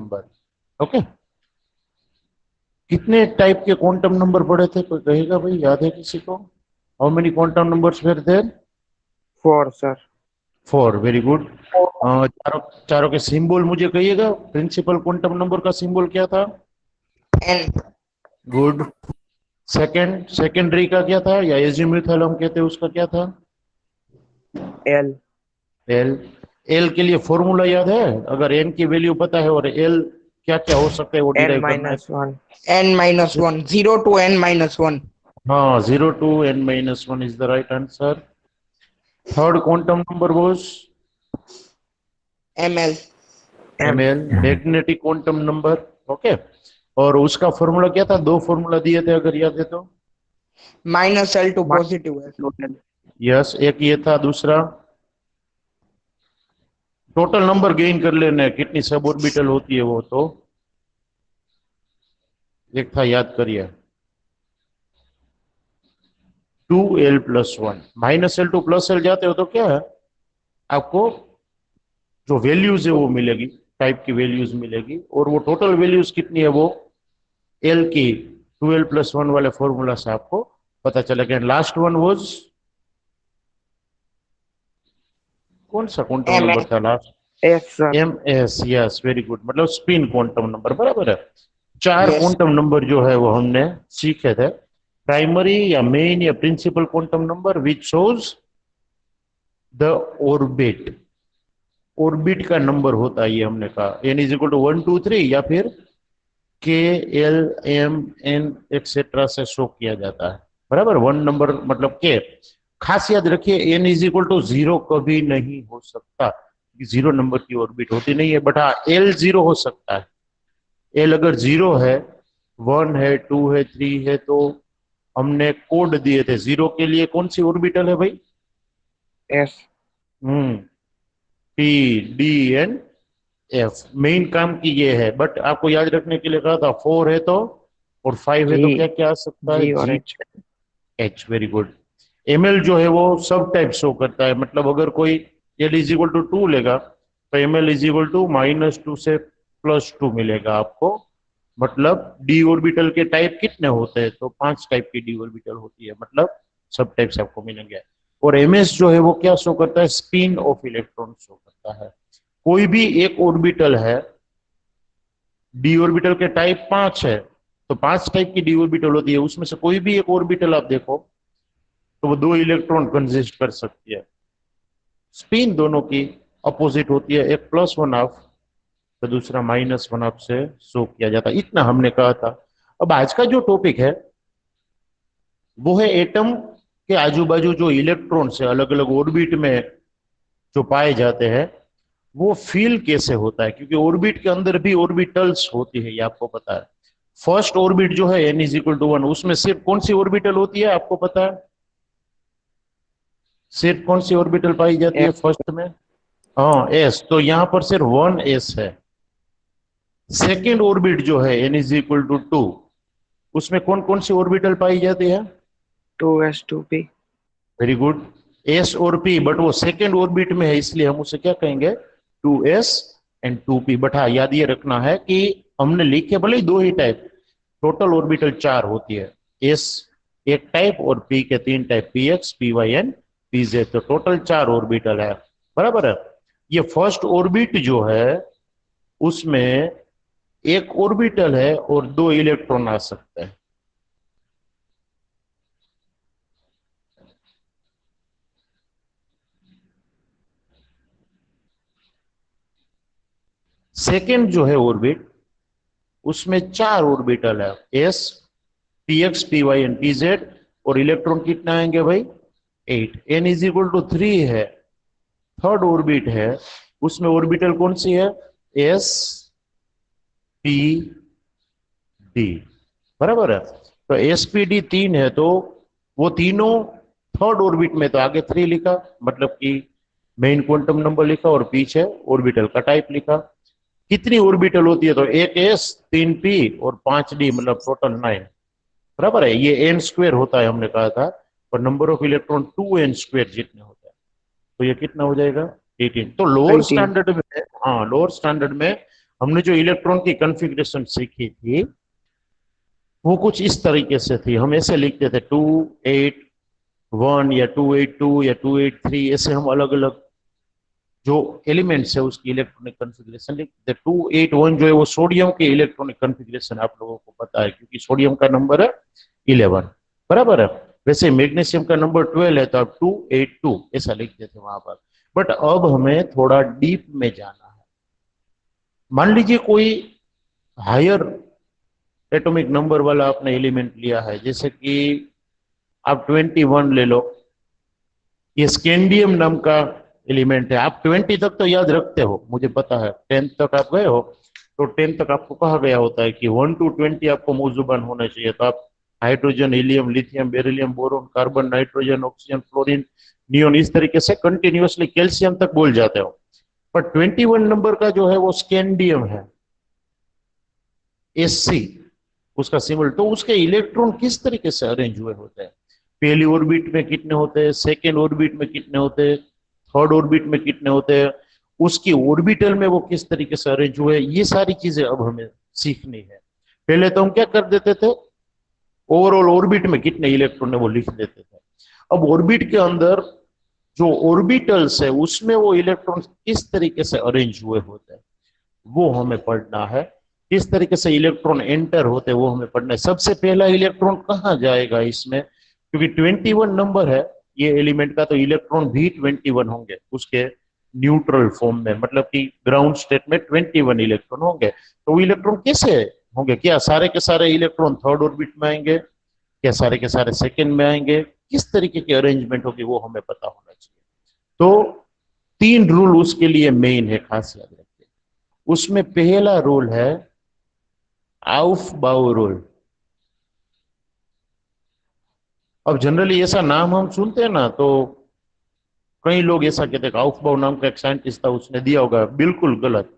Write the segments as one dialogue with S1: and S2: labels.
S1: Number. Okay, कितने type के quantum number पढ़े थे, कोई कहेगा भाई, याद है किसी को? How many quantum numbers were there?
S2: 4 sir.
S1: 4, very good. चारों चारों के सिंबल मुझे कहिएगा, प्रिंसिपल क्वांटम नंबर का सिंबल क्या था?
S3: एन।
S1: गुड। सेकेंडरी का क्या था, या एजीम्यूथल हम कहते हैं, उसका क्या था?
S2: एल।
S1: एल। एल के लिए फॉर्मूला याद है? अगर एन की वैल्यू पता है और एल क्या क्या हो सकता है वो
S2: एन
S1: डिराइव करना है।
S2: Minus one.
S3: n-1, 0 to n-1।
S1: हाँ, 0 to n-1 is the right answer. Third quantum number was
S3: ml।
S2: M.
S1: ml, magnetic quantum number. Okay, और उसका फॉर्मूला क्या था? दो फॉर्मूला दिए थे, अगर याद है तो।
S3: -l to positive l।
S1: Yes, एक ये था, दूसरा टोटल नंबर गेन कर लेना है, कितनी सब ऑर्बिटल होती है वो, तो एक था, याद करिए, 2l+1। -l to +l जाते हो तो क्या है, आपको जो वैल्यूज है वो मिलेगी, टाइप की वैल्यूज मिलेगी, और वो टोटल वैल्यूज कितनी है वो एल की 2l+1 वाले फॉर्मूला से आपको पता चलेगा। लास्ट वन वाज कौन सा क्वांटम नंबर
S3: ms।
S1: था लास्ट?
S2: S sir.
S1: M s, yes, very good, मतलब स्पिन क्वांटम नंबर, बराबर है। चार
S3: यस।
S1: क्वांटम नंबर जो है वो हमने सीखे थे, प्राइमरी या मेन या principal quantum number which shows the orbit. Orbit का नंबर होता है, ये हमने कहा n इज इक्वल टू 1 2 3, या फिर के एल एम एन एक्सेट्रा से शो किया जाता है, बराबर। वन नंबर मतलब के। खास याद रखिए, एन इज इक्वल टू 0 कभी नहीं हो सकता, 0 नंबर की ऑर्बिट होती नहीं है, बट हाँ एल 0 हो सकता है। एल अगर 0 है, 1 है, 2 है, 3 है, तो हमने कोड दिए थे 0 के लिए कौन सी ऑर्बिटल है भाई?
S2: S.
S1: Hmm, P, D and F. Main काम की ये है, बट आपको याद रखने के लिए कहा था 4 है तो, और 5 है
S2: जी।
S1: तो क्या क्या आ सकता है?
S2: जी और
S1: G,
S2: H.
S1: H, very good. ML जो है वो सब टाइप शो करता है, मतलब अगर कोई एल इज इक्वल टू 2 लेगा तो एमएल इज इक्वल टू -2 से +2 मिलेगा आपको। मतलब डी ऑर्बिटल के टाइप कितने होते हैं, तो 5 टाइप की डी ऑर्बिटल होती है, मतलब सब टाइप से आपको मिलेंगे। और एमएस जो है वो क्या शो करता है? स्पिन ऑफ इलेक्ट्रॉन शो करता है। कोई भी एक ऑर्बिटल है, डी ऑर्बिटल के टाइप 5 है, तो 5 टाइप की डी ऑर्बिटल होती है, उसमें से कोई भी एक ऑर्बिटल आप देखो तो वो 2 इलेक्ट्रॉन कंसिस्ट कर सकती है। स्पिन दोनों की अपोजिट होती है, एक +1/2 तो दूसरा -1/2 से शो किया जाता है। इतना हमने कहा था। अब आज का जो टॉपिक है वो है एटम के आजू बाजू जो इलेक्ट्रॉन से अलग अलग ऑर्बिट में जो पाए जाते हैं वो फील कैसे होता है, क्योंकि ऑर्बिट के अंदर भी ऑर्बिटल्स होती है, ये आपको पता है। फर्स्ट ऑर्बिट जो है n इज इक्वल टू 1, उसमें सिर्फ कौन सी ऑर्बिटल होती है आपको पता है? सिर्फ कौन सी ऑर्बिटल पाई जाती है
S2: एस।
S1: फर्स्ट में? हाँ, एस, तो यहां पर सिर्फ 1 एस है। सेकेंड ऑर्बिट जो है n इज इक्वल टू 2, उसमें कौन कौन सी ऑर्बिटल पाई जाती है?
S2: 2s2p।
S1: वेरी गुड, एस और पी, बट वो सेकेंड ऑर्बिट में है, इसलिए हम उसे क्या कहेंगे? 2s and 2p। बट हाँ, याद ये रखना है कि हमने लिखे भले ही दो ही टाइप, टोटल ऑर्बिटल 4 होती है। एस एक टाइप और पी के 3 type, p x, p y and p z, तो टोटल 4 ऑर्बिटल है, बराबर है। ये फर्स्ट ऑर्बिट जो है उसमें एक ऑर्बिटल है और 2 इलेक्ट्रॉन आ सकते हैं। सेकेंड जो है ऑर्बिट, उसमें 4 ऑर्बिटल है, s, p x, p y and p z, और इलेक्ट्रॉन कितने आएंगे भाई? 8। एन इज इक्वल टू 3 है, थर्ड ऑर्बिट है, उसमें ऑर्बिटल कौन सी है? एस, पी, डी, बराबर है। तो एस पी डी 3 है, तो वो तीनों थर्ड ऑर्बिट में, तो आगे 3 लिखा, मतलब कि मेन क्वांटम नंबर लिखा, और पीछे ऑर्बिटल का टाइप लिखा। कितनी ऑर्बिटल होती है? तो एक एस, 3 पी और 5 डी, मतलब टोटल 9, बराबर है। ये एन स्क्वेयर होता है, हमने कहा था, पर नंबर ऑफ इलेक्ट्रॉन 2n² जितने होता है, तो ये कितना हो जाएगा? 18। तो लोअर
S2: 18।
S1: स्टैंडर्ड में, हाँ लोअर स्टैंडर्ड में हमने जो इलेक्ट्रॉन की कॉन्फ़िगरेशन सीखी थी वो कुछ इस तरीके से थी। हम ऐसे लिखते थे 281 या 282 या 283, ऐसे हम अलग अलग जो एलिमेंट्स है उसकी इलेक्ट्रॉनिक कॉन्फ़िगरेशन लिखते थे। 281 जो है वो सोडियम के इलेक्ट्रॉनिक कॉन्फ़िगरेशन आप लोगों को पता है, क्योंकि सोडियम का नंबर है 11, बराबर है। वैसे मैग्नीशियम का नंबर 12 है, तो आप 282 ऐसा लिखते थे वहां पर। बट अब हमें थोड़ा डीप में जाना है। मान लीजिए कोई हायर एटॉमिक नंबर वाला आपने एलिमेंट लिया है, जैसे कि आप 21 ले लो, ये स्कैंडियम नाम का एलिमेंट है। आप 20 तक तो याद रखते हो, मुझे पता है, 10 तक आप गए हो, तो 10 तक आपको कहा गया होता है कि 1 to 20 आपको मुजुबान होना चाहिए। तो आप hydrogen, helium, lithium, beryllium, boron, carbon, nitrogen, oxygen, fluorine, neon, इस तरीके से कंटिन्यूअसली कैल्शियम तक बोल जाते हो। पर 21 नंबर का जो है वो स्कैंडियम है, Sc उसका सिंबल। तो उसके इलेक्ट्रॉन किस तरीके से अरेंज हुए होते हैं, पहली ऑर्बिट में कितने होते हैं, सेकेंड ऑर्बिट में कितने होते हैं, थर्ड ऑर्बिट में कितने होते हैं, उसकी ऑर्बिटल में वो किस तरीके से अरेंज हुए, ये सारी चीजें अब हमें सीखनी है। पहले तो हम क्या कर देते थे, ओवरऑल ऑर्बिट में कितने इलेक्ट्रॉन है वो लिख देते थे। अब ऑर्बिट के अंदर जो ऑर्बिटल्स है उसमें वो इलेक्ट्रॉन किस तरीके से अरेंज हुए होते हैं वो हमें पढ़ना है। किस तरीके से इलेक्ट्रॉन एंटर होते हैं वो हमें पढ़ना है। सबसे पहला इलेक्ट्रॉन कहाँ जाएगा इसमें, क्योंकि 21 नंबर है ये एलिमेंट का, तो इलेक्ट्रॉन भी 21 होंगे उसके न्यूट्रल फॉर्म में, मतलब कि ग्राउंड स्टेट में 21 इलेक्ट्रॉन होंगे। तो वो इलेक्ट्रॉन कैसे होंगे, क्या सारे के सारे इलेक्ट्रॉन थर्ड ऑर्बिट में आएंगे, क्या सारे के सारे सेकंड में आएंगे, किस तरीके की अरेंजमेंट होगी वो हमें पता होना चाहिए। तो 3 रूल उसके लिए मेन है, खास याद रखिए। उसमें पहला रूल है आउफबाउ रूल। अब जनरली ऐसा नाम हम सुनते हैं ना, तो कई लोग ऐसा कहते हैं आउफबाउ नाम का एक साइंटिस्ट था उसने दिया होगा, बिल्कुल गलत।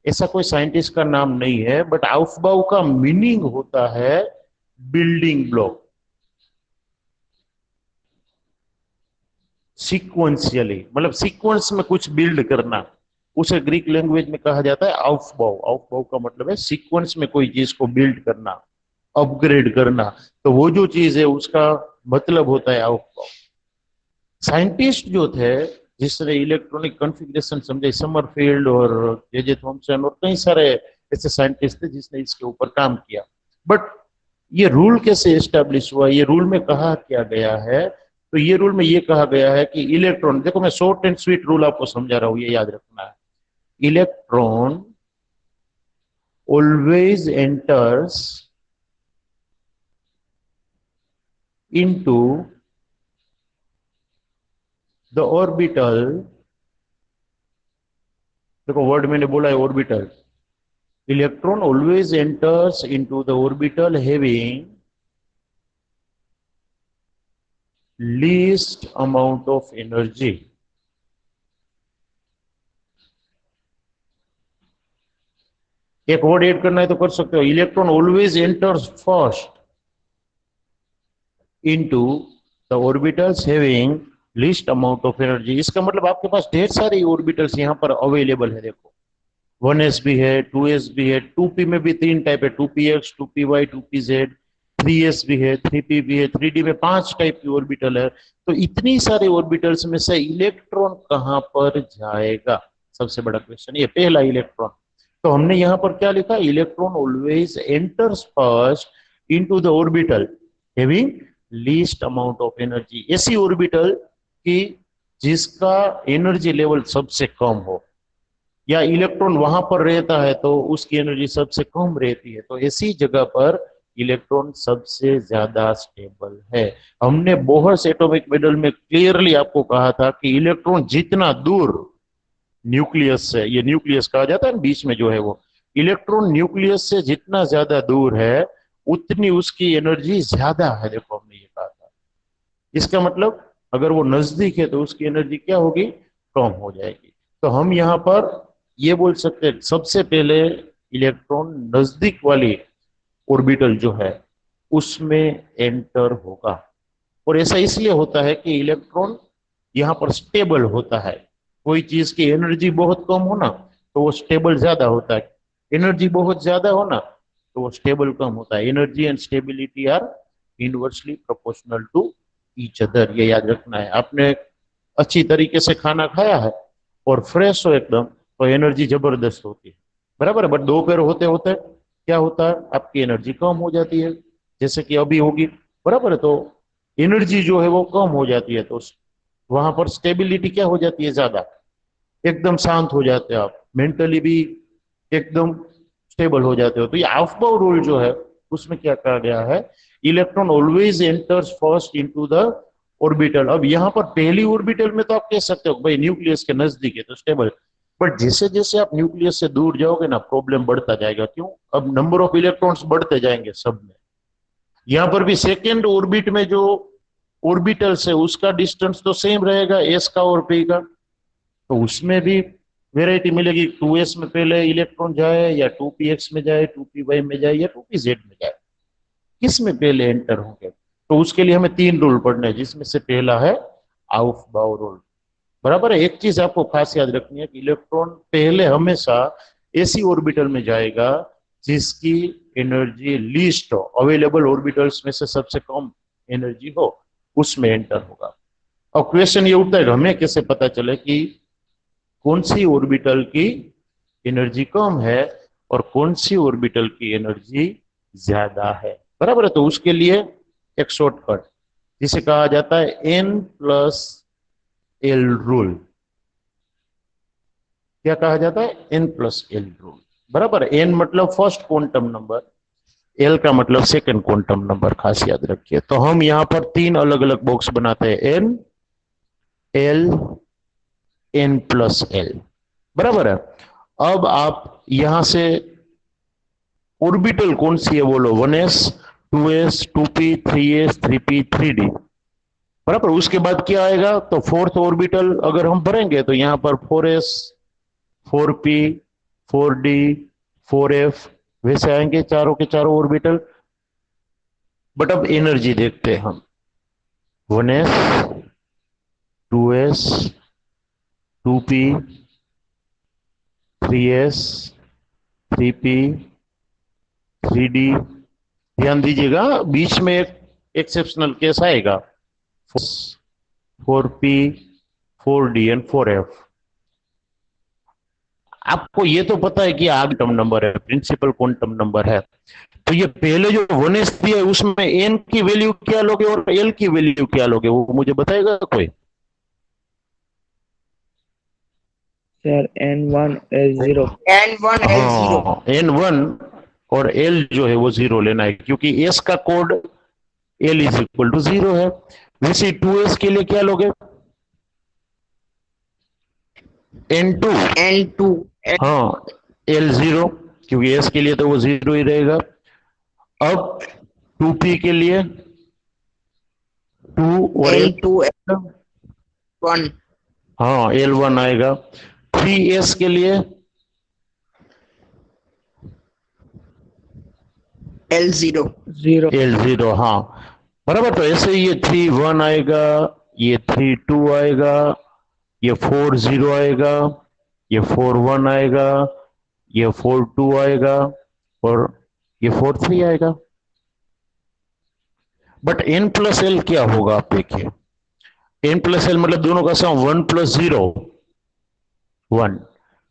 S1: ऐसा कोई साइंटिस्ट का नाम नहीं है, बट आउफबाउ का मीनिंग होता है बिल्डिंग ब्लॉक, सीक्वेंशियली, मतलब सीक्वेंस में कुछ बिल्ड करना, उसे ग्रीक लैंग्वेज में कहा जाता है आउफबाउ। आउफबाउ का मतलब है सीक्वेंस में कोई चीज को बिल्ड करना, अपग्रेड करना। तो वो जो चीज है उसका मतलब होता है आउफबाउ। साइंटिस्ट जो थे जिसने इलेक्ट्रॉनिक कॉन्फ़िगरेशन समझे, समरफील्ड और जे थॉमसन और कई सारे ऐसे साइंटिस्ट थे जिसने इसके ऊपर काम किया। बट ये रूल कैसे एस्टेब्लिश हुआ, ये रूल में कहा क्या गया है, तो ये रूल में ये कहा गया है कि इलेक्ट्रॉन, देखो मैं शॉर्ट एंड स्वीट रूल आपको समझा रहा हूं, ये याद रखना है। Electron always enters into the orbital, देखो वर्ड मैंने बोला है orbital, electron always enters into the orbital having least amount of energy. एक वर्ड ऐड करना है तो कर सकते हो, electron always enters first into the orbitals having least amount of energy. इसका मतलब आपके पास ढेर सारी ऑर्बिटल्स यहाँ पर अवेलेबल है। देखो 1s भी है, 2s भी है, 2p में भी 3 टाइप है, 2px, 2py, 2pz, 3s भी है, 3p भी है, 3d में 5 टाइप की ऑर्बिटल है। तो इतनी सारी ऑर्बिटल्स में से इलेक्ट्रॉन कहां पर जाएगा, सबसे बड़ा क्वेश्चन ये, पहला इलेक्ट्रॉन। तो हमने यहाँ पर क्या लिखा, electron always enters first into the orbital having least amount of energy. ऐसी ऑर्बिटल की जिसका एनर्जी लेवल सबसे कम हो, या इलेक्ट्रॉन वहां पर रहता है तो उसकी एनर्जी सबसे कम रहती है, तो ऐसी जगह पर इलेक्ट्रॉन सबसे ज्यादा स्टेबल है। हमने बोहर्स एटॉमिक मॉडल में क्लियरली आपको कहा था कि इलेक्ट्रॉन जितना दूर न्यूक्लियस से, ये न्यूक्लियस कहा जाता है ना बीच में जो है वो, इलेक्ट्रॉन न्यूक्लियस से जितना ज्यादा दूर है उतनी उसकी एनर्जी ज्यादा है। देखो हमने ये कहा था, इसका मतलब अगर वो नजदीक है तो उसकी एनर्जी क्या होगी, कम हो जाएगी। तो हम यहाँ पर ये बोल सकते हैं सबसे पहले इलेक्ट्रॉन नजदीक वाली ऑर्बिटल जो है उसमें एंटर होगा। और ऐसा इसलिए होता है कि इलेक्ट्रॉन यहाँ पर स्टेबल होता है। कोई चीज की एनर्जी बहुत कम हो ना, तो वो स्टेबल ज्यादा होता है, एनर्जी बहुत ज्यादा हो ना तो वो स्टेबल कम होता है। Energy and stability are inversely proportional to each other, ये याद रखना है। आपने अच्छी तरीके से खाना खाया है और फ्रेश हो एकदम तो एनर्जी जबरदस्त होती है, बराबर है। बट दोपहर होते होते क्या होता है, आपकी एनर्जी कम हो जाती है, जैसे कि अभी होगी, बराबर है। तो एनर्जी जो है वो कम हो जाती है, तो वहां पर स्टेबिलिटी क्या हो जाती है, ज्यादा, एकदम शांत हो जाते हो आप, मेंटली भी एकदम स्टेबल हो जाते हो। तो ये ऑफ-बाउ रूल जो है उसमें क्या कहा गया है, electron always enters first into the orbital. अब यहाँ पर पहली ऑर्बिटल में तो आप कह सकते हो भाई न्यूक्लियस के नजदीक है तो स्टेबल, बट जैसे जैसे आप न्यूक्लियस से दूर जाओगे ना प्रॉब्लम बढ़ता जाएगा। क्यों, अब नंबर ऑफ इलेक्ट्रॉन्स बढ़ते जाएंगे सब में। यहाँ पर भी सेकेंड ऑर्बिट में जो ऑर्बिटल्स है उसका डिस्टेंस तो सेम रहेगा, एस का और पी का, तो उसमें भी वेराइटी मिलेगी। 2s में पहले इलेक्ट्रॉन जाए या 2px में जाए, 2py में जाए या 2pz में जाए, किस में पहले एंटर होंगे। तो उसके लिए हमें 3 रूल पढ़ने हैं, जिसमें से पहला है ऑफ-बाउ रूल, बराबर है। एक चीज आपको खास याद रखनी है कि इलेक्ट्रॉन पहले हमेशा ऐसी ऑर्बिटल में जाएगा जिसकी एनर्जी लीस्ट हो, अवेलेबल ऑर्बिटल्स में से सबसे कम एनर्जी हो, उसमें एंटर होगा। अब क्वेश्चन ये उठता है कि हमें कैसे पता चले कि कौन सी ऑर्बिटल की एनर्जी कम है और कौन सी ऑर्बिटल की एनर्जी ज्यादा है, बराबर है। तो उसके लिए एक शॉर्टकट जिसे कहा जाता है N+L रूल। क्या कहा जाता है, N+L रूल, बराबर है। N मतलब फर्स्ट क्वांटम नंबर, L का मतलब सेकंड क्वांटम नंबर, खास याद रखिए। तो हम यहाँ पर 3 अलग अलग बॉक्स बनाते हैं, N, L, N+L, बराबर है। अब आप यहां से ऑर्बिटल कौन सी है बोलो, 1s, 2s, 2p, 3s, 3p, 3d, बराबर। उसके बाद क्या आएगा, तो फोर्थ ऑर्बिटल अगर हम भरेंगे तो यहां पर 4s, 4p, 4d, 4f, वैसे आएंगे चारों के चारों ऑर्बिटल। बट अब एनर्जी देखते हैं हम, 1s, 2s, 2p, 3s, 3p, 3d। ध्यान दीजिएगा बीच में एक एक्सेप्शनल केस आएगा, 4p, 4d एंड 4f। आपको ये तो पता है कि आगे क्वांटम नंबर है, प्रिंसिपल क्वांटम नंबर है। तो ये पहले जो 1s दिया है उसमें n की वैल्यू क्या लोगे और l की वैल्यू क्या लोगे, वो मुझे बताएगा कोई।
S2: Sir N1 S0।
S3: N1 L0।
S1: हाँ, N1 और L जो है वो 0 लेना है, क्योंकि S का code L is equal to 0 है। वैसे 2s के लिए क्या लोगे, N2।
S3: N2
S1: हाँ, L0, क्योंकि S के लिए तो वो 0 ही रहेगा। अब 2p के लिए 2 और
S3: N2
S1: L,
S3: L1
S1: हाँ L1 आएगा। 3s के लिए
S3: L0।
S2: 0।
S1: L0, हाँ, बराबर। तो ऐसे ही ये 3 1 आएगा, ये 3 2 आएगा, ये 4 0 आएगा, ये 4 1 आएगा, ये 4 2 आएगा और ये 4 3 आएगा। बट N+L क्या होगा, आप देखिए, N+L मतलब दोनों का सम 1 + 0 1,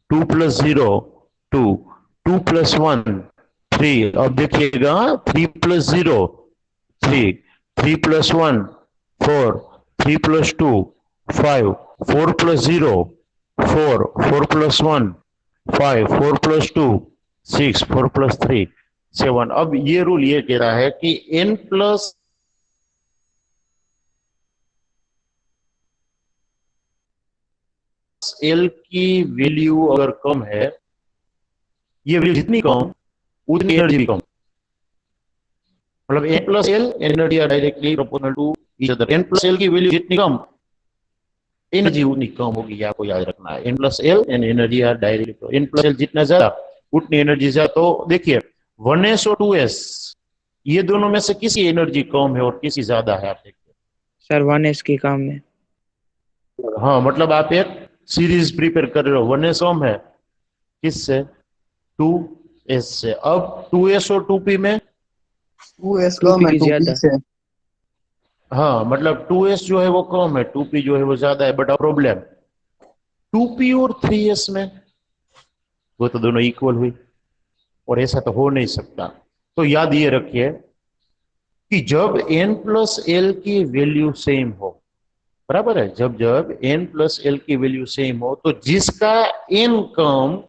S1: 2 + 0 2, 2 + 1 3। अब देखिएगा 3 + 0 3, 3 + 1 4, 3 + 2 5, 4 + 0 4, 4 + 1 5, 4 + 2 6, 4 + 3 7। अब ये रूल ये कह रहा है कि N+ L की वैल्यू अगर कम है, ये वैल्यू जितनी कम उतनी एनर्जी भी कम, मतलब N+L energy are directly proportional to each other. N+L की वैल्यू जितनी कम एनर्जी उतनी कम होगी, आपको याद रखना है। N+L and energy are directly, N+L जितना ज्यादा उतनी एनर्जी ज्यादा। तो देखिए 1s और 2s ये दोनों में से किसी एनर्जी कम है और किसी ज्यादा है, आप देखिए।
S2: सर 1S की काम में।
S1: हाँ, मतलब आप एक सीरीज प्रिपेयर कर रहे हो, 1s कम है किससे? 2s से। अब 2s और 2p में
S3: 2s
S2: 2p
S3: कम है
S2: की
S3: 2p
S2: ज्यादा।
S3: से।
S1: हाँ मतलब 2s जो है वो कम है, 2p जो है वो ज्यादा है, बट प्रॉब्लम 2p और 3s में वो तो दोनों इक्वल हुई, और ऐसा तो हो नहीं सकता। तो याद ये रखिए कि जब n प्लस एल की वैल्यू सेम हो, बराबर है, जब जब n प्लस एल की वैल्यू सेम हो, तो जिसका n कम,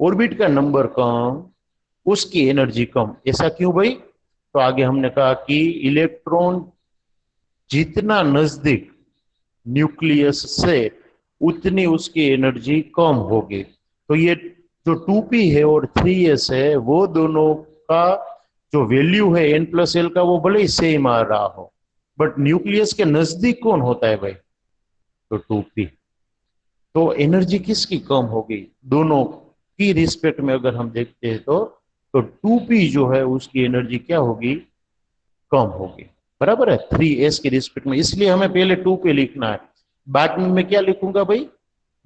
S1: ऑर्बिट का नंबर कम, उसकी एनर्जी कम। ऐसा क्यों भाई? तो आगे हमने कहा कि इलेक्ट्रॉन जितना नजदीक न्यूक्लियस से, उतनी उसकी एनर्जी कम होगी। तो ये जो 2p है और 3s है, वो दोनों का जो वैल्यू है n प्लस एल का, वो भले ही सेम आ रहा हो, बट न्यूक्लियस के नजदीक कौन होता है भाई? तो 2p। तो एनर्जी किसकी कम होगी? दोनों की रिस्पेक्ट में अगर हम देखते हैं तो 2p जो है उसकी एनर्जी क्या होगी? कम होगी, बराबर है, 3s की रिस्पेक्ट में। इसलिए हमें पहले 2p लिखना है, बाद में मैं क्या लिखूंगा भाई?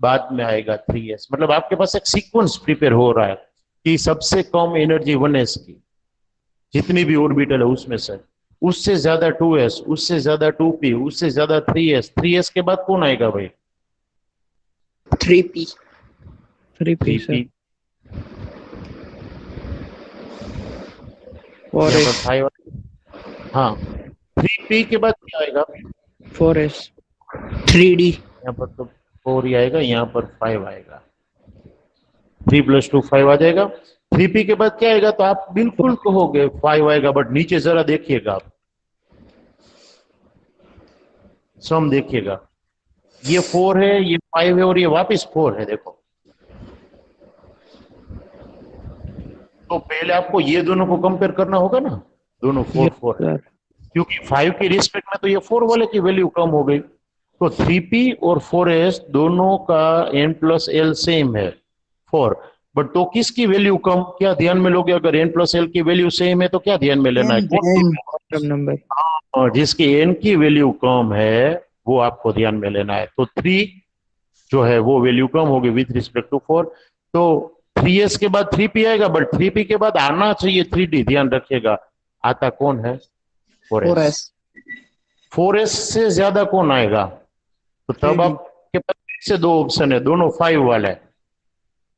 S1: बाद में आएगा 3s। मतलब आपके पास एक सीक्वेंस प्रिपेयर हो रहा है कि सबसे कम एनर्जी 1s की, जितनी भी ऑर्बिटल है उसमें से, उससे ज्यादा 2s, उससे ज्यादा 2p, उससे ज्यादा 3s, 3s के बाद कौन आएगा भाई?
S3: 3p।
S2: 3p sir.
S1: 3p। यहाँ पर
S2: 4s।
S1: 5। हाँ, 3p के बाद क्या आएगा?
S2: 4s।
S3: 3d।
S1: यहाँ पर तो 4 ही आएगा, यहाँ पर 5 आएगा। 3 + 2 5 आ जाएगा। 3p के बाद क्या आएगा? तो आप बिल्कुल कहोगे 5 आएगा, बट नीचे जरा देखिएगा आप, सम देखिएगा, ये 4 है, ये 5 है, और ये वापस 4 है, देखो। तो पहले आपको ये दोनों को कंपेयर करना होगा ना, दोनों 4
S2: यस
S1: 4 है,
S2: सर।
S1: क्योंकि 5 की रिस्पेक्ट में तो ये 4 वाले की वैल्यू कम हो गई। तो 3p और 4s दोनों का n प्लस एल सेम है, 4। बट तो किसकी वैल्यू कम? क्या ध्यान में लोगे? अगर n प्लस एल की वैल्यू सेम है तो क्या ध्यान में लेना है?
S3: n
S1: कौन सी?
S3: n
S2: कम नंबर।
S1: और जिसकी n की वैल्यू कम है वो आपको ध्यान में लेना है। तो 3 जो है वो वैल्यू कम होगी विथ रिस्पेक्ट टू 4। तो 3s के बाद 3p आएगा, बट 3p के बाद आना चाहिए 3d, ध्यान रखिएगा। आता कौन है? 4s।
S3: 4s
S1: 4s से ज्यादा कौन आएगा? तो तब
S3: 3d।
S1: आपके पास फिर से दो ऑप्शन है, दोनों 5 वाले है,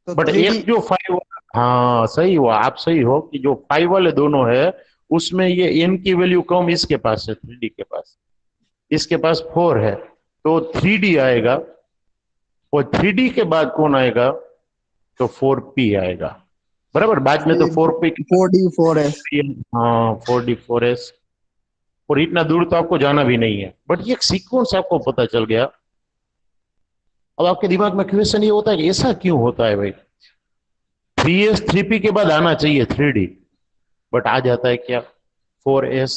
S3: तो
S1: बट
S3: 3d।
S1: एक जो 5, हाँ सही हुआ, आप सही हो कि जो 5 वाले दोनों है उसमें ये n की वैल्यू कम इसके पास है, 3d के पास, इसके पास 4 है, तो 3d आएगा। और 3d के बाद कौन आएगा? तो 4p आएगा, बराबर। बाद में तो 4p,
S3: 4d 4s।
S1: हाँ 4d 4s। और इतना दूर तो आपको जाना भी नहीं है, बट ये एक सीक्वेंस आपको पता चल गया। अब आपके दिमाग में क्वेश्चन ये होता है कि ऐसा क्यों होता है भाई? 3s 3p के बाद आना चाहिए 3d, बट आ जाता है क्या? 4s।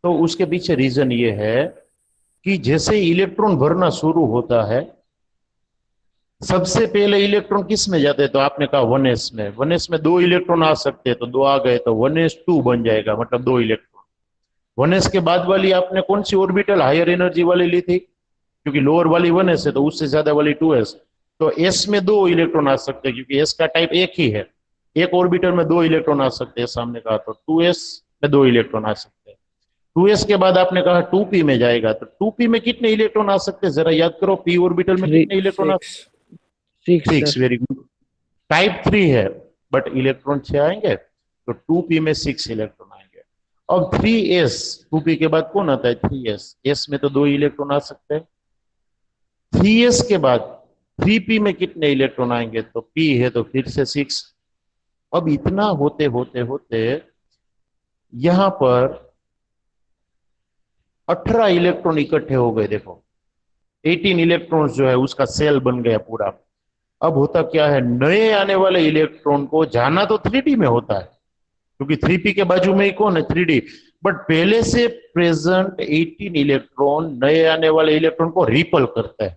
S1: तो उसके पीछे रीजन ये है कि जैसे इलेक्ट्रॉन भरना शुरू होता है, सबसे पहले इलेक्ट्रॉन किस में जाते हैं? तो आपने कहा 1s में। 1s में 2 इलेक्ट्रॉन आ सकते हैं, तो 2 आ गए, तो 1s2 बन जाएगा, मतलब 2 इलेक्ट्रॉन। 1s के बाद वाली आपने कौन सी ऑर्बिटल हायर एनर्जी वाली ली थी? क्योंकि लोअर वाली 1s है, तो उससे ज्यादा वाली 2s। तो s में 2 इलेक्ट्रॉन आ सकते हैं, क्योंकि s का टाइप एक ही है, एक ऑर्बिटल में 2 इलेक्ट्रॉन आ सकते हैं, सामने कहा। तो 2s में 2 इलेक्ट्रॉन आ सकते हैं। 2s के बाद आपने कहा 2p में जाएगा, तो 2p में कितने इलेक्ट्रॉन आ सकते हैं? जरा याद करो, p ऑर्बिटल में
S2: 3
S1: कितने इलेक्ट्रॉन आ?
S2: 6 6
S1: 6,
S2: सर।
S1: Very good. टाइप 3 है, बट इलेक्ट्रॉन 6 आएंगे, तो 2p में 6 इलेक्ट्रॉन आएंगे। अब 3s, 2p के बाद कौन आता है? 3s। s में तो 2 इलेक्ट्रॉन आ सकते हैं। 3s के बाद 3p में कितने इलेक्ट्रॉन आएंगे? तो p है तो फिर से 6। अब इतना होते होते होते यहां पर 18 इलेक्ट्रॉन इकट्ठे हो गए, देखो 18 इलेक्ट्रॉन्स जो है उसका सेल बन गया पूरा। अब होता क्या है, नए आने वाले इलेक्ट्रॉन को जाना तो 3d में होता है, क्योंकि 3p के बाजू में ही कौन है? 3d। बट पहले से प्रेजेंट 18 इलेक्ट्रॉन नए आने वाले इलेक्ट्रॉन को रिपल करता है,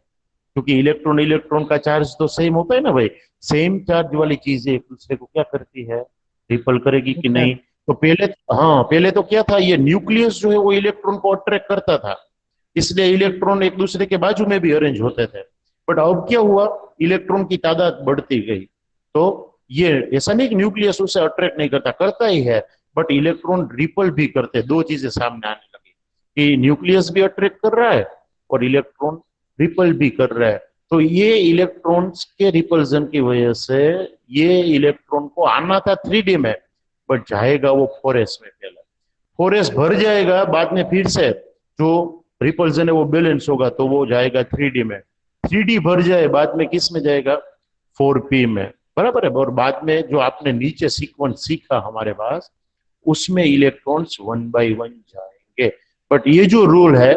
S1: क्योंकि इलेक्ट्रॉन इलेक्ट्रॉन का चार्ज तो सेम होता है ना भाई। सेम चार्ज वाली चीजें एक दूसरे को क्या करती है? रिपल करेगी कि नहीं? तो पहले, हाँ पहले तो क्या था, ये न्यूक्लियस जो है वो इलेक्ट्रॉन को अट्रैक्ट करता था, इसलिए इलेक्ट्रॉन एक दूसरे के बाजू में भी अरेंज होते थे। बट अब क्या हुआ, इलेक्ट्रॉन की तादाद बढ़ती गई। तो ये ऐसा नहीं कि न्यूक्लियस उसे अट्रैक्ट नहीं करता, करता ही है, बट इलेक्ट्रॉन रिपल भी करते। दो चीजें सामने आने लगी कि न्यूक्लियस भी अट्रैक्ट कर रहा है और इलेक्ट्रॉन रिपल भी कर रहा है। तो ये इलेक्ट्रॉन्स के रिपल्जन की वजह से ये इलेक्ट्रॉन को आना था 3D में, बट जाएगा वो 4s में। पहले 4s भर जाएगा, बाद में फिर से जो रिपल्जन है वो बैलेंस होगा तो वो जाएगा 3D में। 3D भर जाए, बाद में किस में जाएगा, 4p में, बराबर है। और बाद में जो आपने नीचे सीक्वेंस सीखा हमारे पास, उसमें इलेक्ट्रॉन्स 1 बाय 1 जाएंगे। बट ये जो रूल है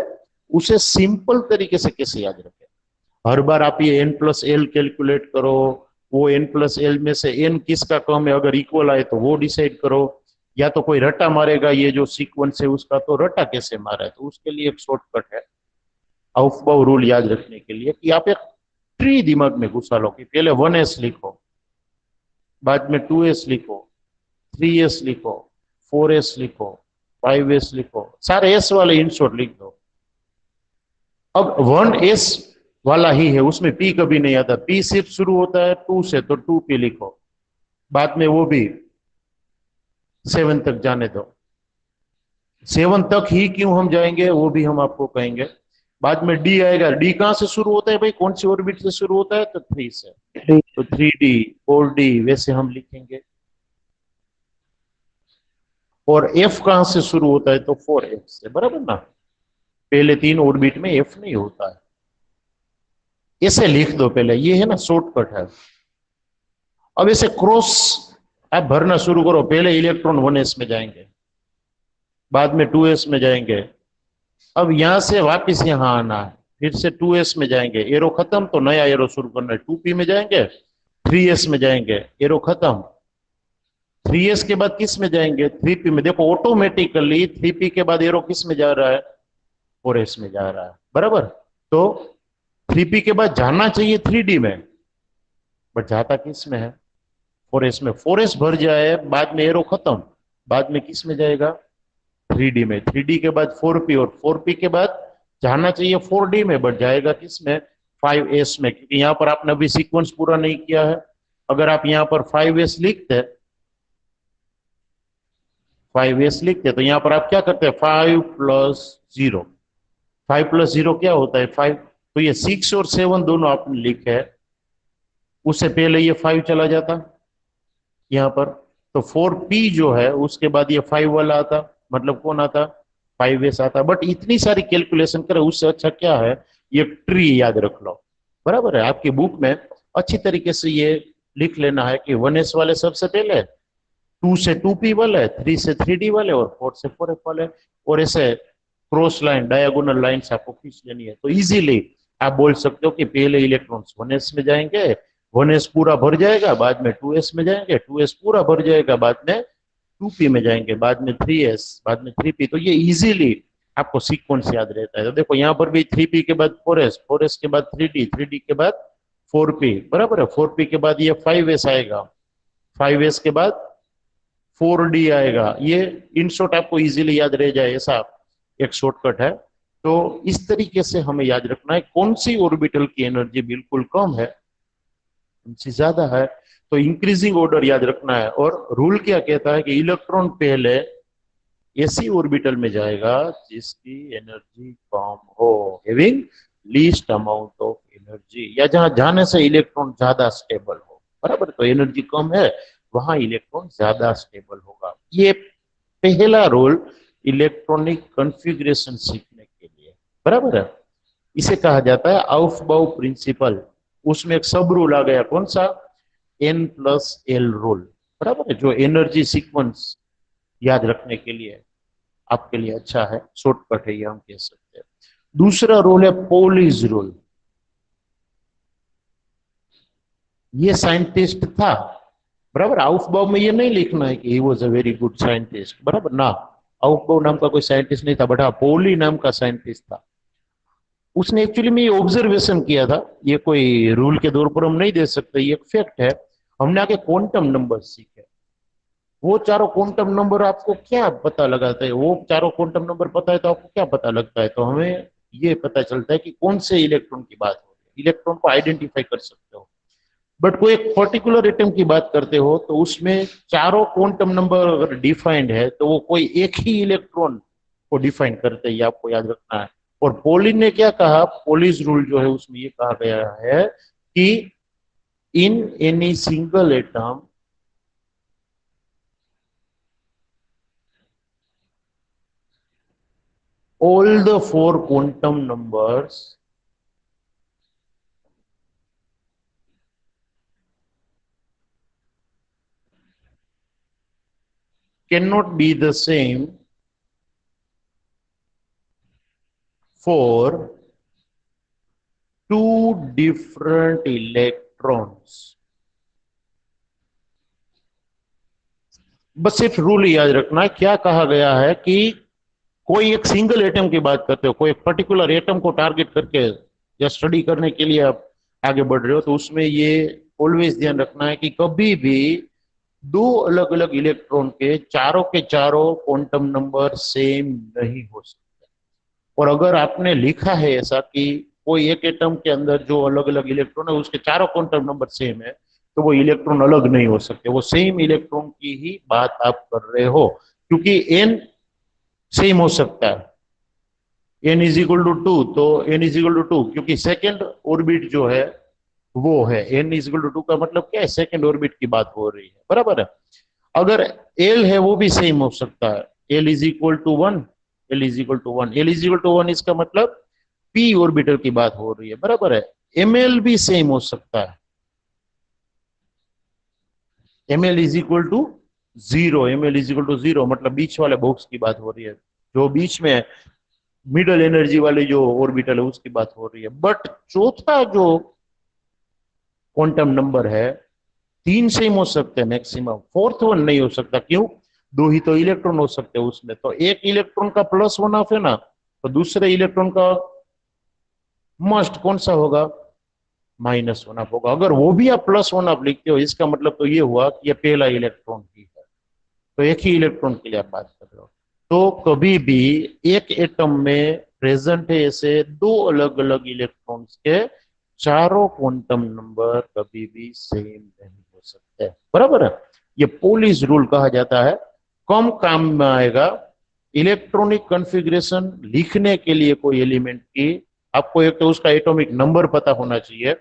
S1: उसे सिंपल तरीके से कैसे याद रखें, हर बार आप ये n+l कैलकुलेट करो, वो n+l में से n किसका कम है, अगर इक्वल आए तो वो डिसाइड करो, या तो कोई रट्टा मारेगा ये जो सीक्वेंस है उसका, तो रट्टा कैसे मारा है, तो उसके लिए एक शॉर्टकट है aufbau रूल याद रखने के लिए कि आप एक ट्री दिमाग में घुसा लो कि पहले 1s लिखो, बाद में 2s लिखो, 3s लिखो, 4s लिखो, 5s लिखो, सारे s वाले इन शॉर्ट लिख दो। अब 1s वाला ही है, उसमें p कभी नहीं आता, p सिर्फ शुरू होता है 2 से, तो 2p लिखो, बाद में वो भी 7 तक जाने दो। 7 तक ही क्यों हम जाएंगे वो भी हम आपको कहेंगे। बाद में d आएगा, d कहां से शुरू होता है भाई, कौन सी ऑर्बिट से शुरू होता है, तो 3 से,
S2: 3.
S1: तो 3d 4d वैसे हम लिखेंगे। और f कहां से शुरू होता है, तो 4f से, बराबर ना, पहले 3 ऑर्बिट में f नहीं होता है, ऐसे लिख दो पहले, ये है ना शॉर्टकट है। अब ऐसे क्रॉस आप भरना शुरू करो, पहले इलेक्ट्रॉन 1s में जाएंगे, बाद में 2s में जाएंगे, अब यहां से वापस यहां आना है, फिर से 2s में जाएंगे, एरो खत्म तो नया एरो शुरू करना है, 2p में जाएंगे, 3s में जाएंगे, एरो खत्म, 3s के बाद किस में जाएंगे, 3p में। देखो ऑटोमेटिकली 3p के बाद एरो किस में जा रहा है, 4s में जा रहा है, बराबर। तो 3p के बाद जाना चाहिए 3d में, बट जाता किस में है, 4s में। 4s भर जाए, बाद में एरो खत्म, बाद में किस में जाएगा, 3D में। 3D के बाद 4p, और 4p के बाद जाना चाहिए 4D में, बट जाएगा किस में, 5s में, क्योंकि यहाँ पर आपने अभी सीक्वेंस पूरा नहीं किया है। अगर आप यहाँ पर 5s लिखते, 5s लिखते तो यहाँ पर आप क्या करते हैं, 5 + 0, 5 + 0 क्या होता है, 5। तो ये 6 और 7 दोनों आपने लिखे है, उससे पहले ये 5 चला जाता यहाँ पर, तो 4p जो है उसके बाद ये 5 वाला आता, मतलब कौन आता, 5s आता। बट इतनी सारी कैलकुलेशन करे उससे अच्छा क्या है, ये ट्री याद रख लो, बराबर है। आपकी बुक में अच्छी तरीके से ये लिख लेना है कि 1s वाले सबसे पहले, 2 से 2p वाले, 3 से 3d वाले, और 4 से 4f वाले, और ऐसे क्रॉस लाइन डायगोनल लाइंस आपको खींच लेनी है। तो इजीली आप बोल सकते हो कि पहले इलेक्ट्रॉन्स 1s में जाएंगे, 1s पूरा भर जाएगा, बाद में 2s में जाएंगे, 2s पूरा भर जाएगा, बाद में 2p में जाएंगे, बाद में 3s, बाद में 3p। तो ये इजीली आपको सीक्वेंस याद रहता है। तो देखो यहाँ पर भी 3p के बाद 4s, 4s के बाद 3d, 3d के बाद 4p, बराबर है। 4p के बाद ये 5s आएगा, 5s के बाद 4d आएगा। ये इन शॉर्ट आपको इजीली याद रह जाए, ऐसा एक शॉर्टकट है। तो इस तरीके से हमें याद रखना है कौन सी ऑर्बिटल की एनर्जी बिल्कुल कम है, कौन सी ज्यादा है, तो इंक्रीजिंग ऑर्डर याद रखना है। और रूल क्या कहता है कि इलेक्ट्रॉन पहले ऐसी ऑर्बिटल में जाएगा जिसकी एनर्जी कम हो, having least amount of energy, या जहां जाने से इलेक्ट्रॉन ज्यादा स्टेबल हो, बराबर। तो एनर्जी कम है वहां इलेक्ट्रॉन ज्यादा स्टेबल होगा। ये पहला रूल इलेक्ट्रॉनिक कॉन्फ़िगरेशन सीखने के लिए, बराबर है। इसे कहा जाता है aufbau प्रिंसिपल। उसमें एक सब रूल आ गया, कौन सा, n+l रूल, बराबर है, जो एनर्जी सीक्वेंस याद रखने के लिए आपके लिए अच्छा है, शॉर्टकट है, ये हम कह सकते हैं। दूसरा रूल है पोलिज रूल। ये साइंटिस्ट था, बराबर। aufbau में ये नहीं लिखना है कि he was a very good scientist, बराबर ना, aufbau नाम का कोई साइंटिस्ट नहीं था, बट हाँ पोली नाम का साइंटिस्ट था। उसने एक्चुअली में ये ऑब्जर्वेशन किया था, ये कोई रूल के तौर पर हम नहीं दे सकते, ये एक फैक्ट है। हमने आगे क्वांटम नंबर सीखे, वो चारों क्वांटम नंबर आपको क्या पता लगाता है, वो चारों क्वांटम नंबर पता है तो आपको क्या पता लगता है, तो हमें ये पता चलता है कि कौन से इलेक्ट्रॉन की बात हो रही है। इलेक्ट्रॉन को आइडेंटिफाई कर सकते हो। बट कोई एक पर्टिकुलर एटम की बात करते हो तो उसमें चारों क्वांटम नंबर अगर डिफाइंड है तो वो कोई एक ही इलेक्ट्रॉन को डिफाइन करते हैं, ये आपको याद रखना है। और पोलिन ने क्या कहा, पोलिस रूल जो है उसमें ये कहा गया है कि in any single atom all the four quantum numbers cannot be the same for two different electrons। बस सिर्फ रूल याद रखना है, क्या कहा गया है कि कोई एक सिंगल एटम की बात करते हो, कोई एक पर्टिकुलर एटम को टारगेट करके या स्टडी करने के लिए आप आगे बढ़ रहे हो, तो उसमें ये ऑलवेज ध्यान रखना है कि कभी भी दो अलग अलग इलेक्ट्रॉन के चारों क्वांटम नंबर सेम नहीं हो सकते। और अगर आपने लिखा है ऐसा कि कोई एक एटम के अंदर जो अलग अलग इलेक्ट्रॉन है उसके चारों क्वांटम नंबर सेम है, तो वो इलेक्ट्रॉन अलग नहीं हो सकते, वो सेम इलेक्ट्रॉन की ही बात आप कर रहे हो, क्योंकि एन सेम हो सकता है। n इज इक्वल टू 2, तो n इज इक्वल टू 2 क्योंकि सेकेंड ऑर्बिट जो है वो है n इज इक्वल टू 2 का मतलब क्या है, सेकेंड ऑर्बिट की बात हो रही है, बराबर है। अगर l है वो भी सेम हो सकता है, l is equal to 1, l is equal to 1, l is equal to 1 इसका मतलब p ऑर्बिटल की बात हो रही है, बराबर है। ml भी सेम हो सकता है, ml is equal to 0, ml is equal to 0 मतलब बीच वाले बॉक्स की बात हो रही है, जो बीच में मिडल एनर्जी वाले जो ऑर्बिटल है उसकी बात हो रही है। बट चौथा जो क्वांटम नंबर है, 3 सेम हो सकते हैं मैक्सिमम, फोर्थ वन नहीं हो सकता, क्यों, 2 ही तो इलेक्ट्रॉन हो सकते हैं उसमें, तो एक इलेक्ट्रॉन का प्लस वन हाफ है ना, तो दूसरे इलेक्ट्रॉन का मस्ट कौन सा होगा, माइनस वन हाफ होगा। अगर वो भी आप प्लस वन हाफ लिखते हो इसका मतलब तो ये हुआ कि ये पहला इलेक्ट्रॉन ही है, तो एक ही इलेक्ट्रॉन के लिए आप बात कर रहे हो। तो कभी भी एक एटम में प्रेजेंट है ऐसे दो अलग अलग इलेक्ट्रॉन्स के चारों क्वांटम नंबर कभी भी सेम नहीं हो सकते, बराबर है। ये पोलिस रूल कहा जाता है, कम काम में आएगा। इलेक्ट्रॉनिक कॉन्फ़िगरेशन लिखने के लिए कोई एलिमेंट की आपको एक तो उसका एटॉमिक नंबर पता होना चाहिए,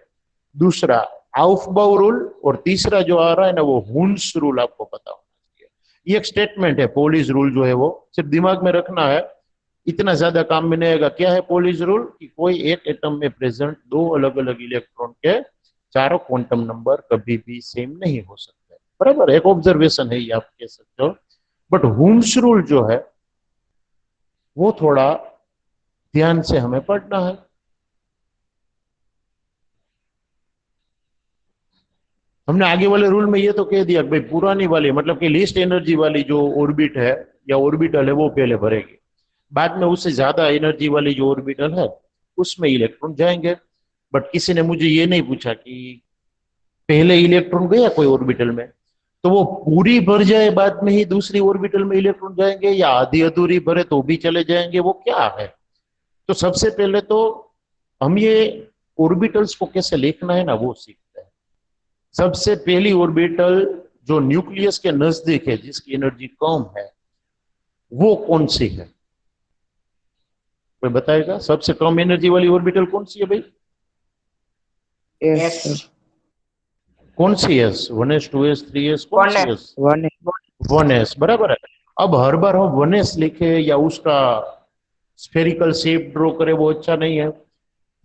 S1: दूसरा आउफबाउ रूल, और तीसरा जो आ रहा है ना वो हुन्स रूल आपको पता होना चाहिए। ये एक स्टेटमेंट है, पोलिस रूल जो है वो सिर्फ दिमाग में रखना है, इतना ज्यादा काम में नहीं आएगा। क्या है पोलिस रूल, कि कोई एक एटम में प्रेजेंट दो अलग अलग इलेक्ट्रॉन के चारों क्वांटम नंबर कभी भी सेम नहीं हो सकते, बराबर। एक ऑब्जर्वेशन है ये आप कह सकते हो। बट हुम्स रूल जो है वो थोड़ा ध्यान से हमें पढ़ना है। हमने आगे वाले रूल में ये तो कह दिया भाई पुरानी वाली मतलब कि लीस्ट एनर्जी वाली जो ऑर्बिट है या ऑर्बिटल है वो पहले भरेगी, बाद में उससे ज्यादा एनर्जी वाली जो ऑर्बिटल है उसमें इलेक्ट्रॉन जाएंगे। बट किसी ने मुझे ये नहीं पूछा कि पहले इलेक्ट्रॉन गया कोई ऑर्बिटल में तो वो पूरी भर जाए बाद में ही दूसरी ऑर्बिटल में इलेक्ट्रॉन जाएंगे, या आधी अधूरी भरे तो भी चले जाएंगे, वो क्या है। तो सबसे पहले तो हम ये ऑर्बिटल्स को कैसे लिखना है ना वो सीखते हैं। सबसे पहली ऑर्बिटल जो न्यूक्लियस के नजदीक है जिसकी एनर्जी कम है वो कौन सी है, कोई बताएगा। सबसे कम एनर्जी वाली ऑर्बिटल कौन सी है भाई,
S2: yes sir,
S1: कौन C S, 1s 2s 3s कौन सी एस,
S2: 1
S1: 1s, बराबर है। अब हर बार हम 1s लिखे या उसका स्फेरिकल शेप ड्रॉ करे वो अच्छा नहीं है।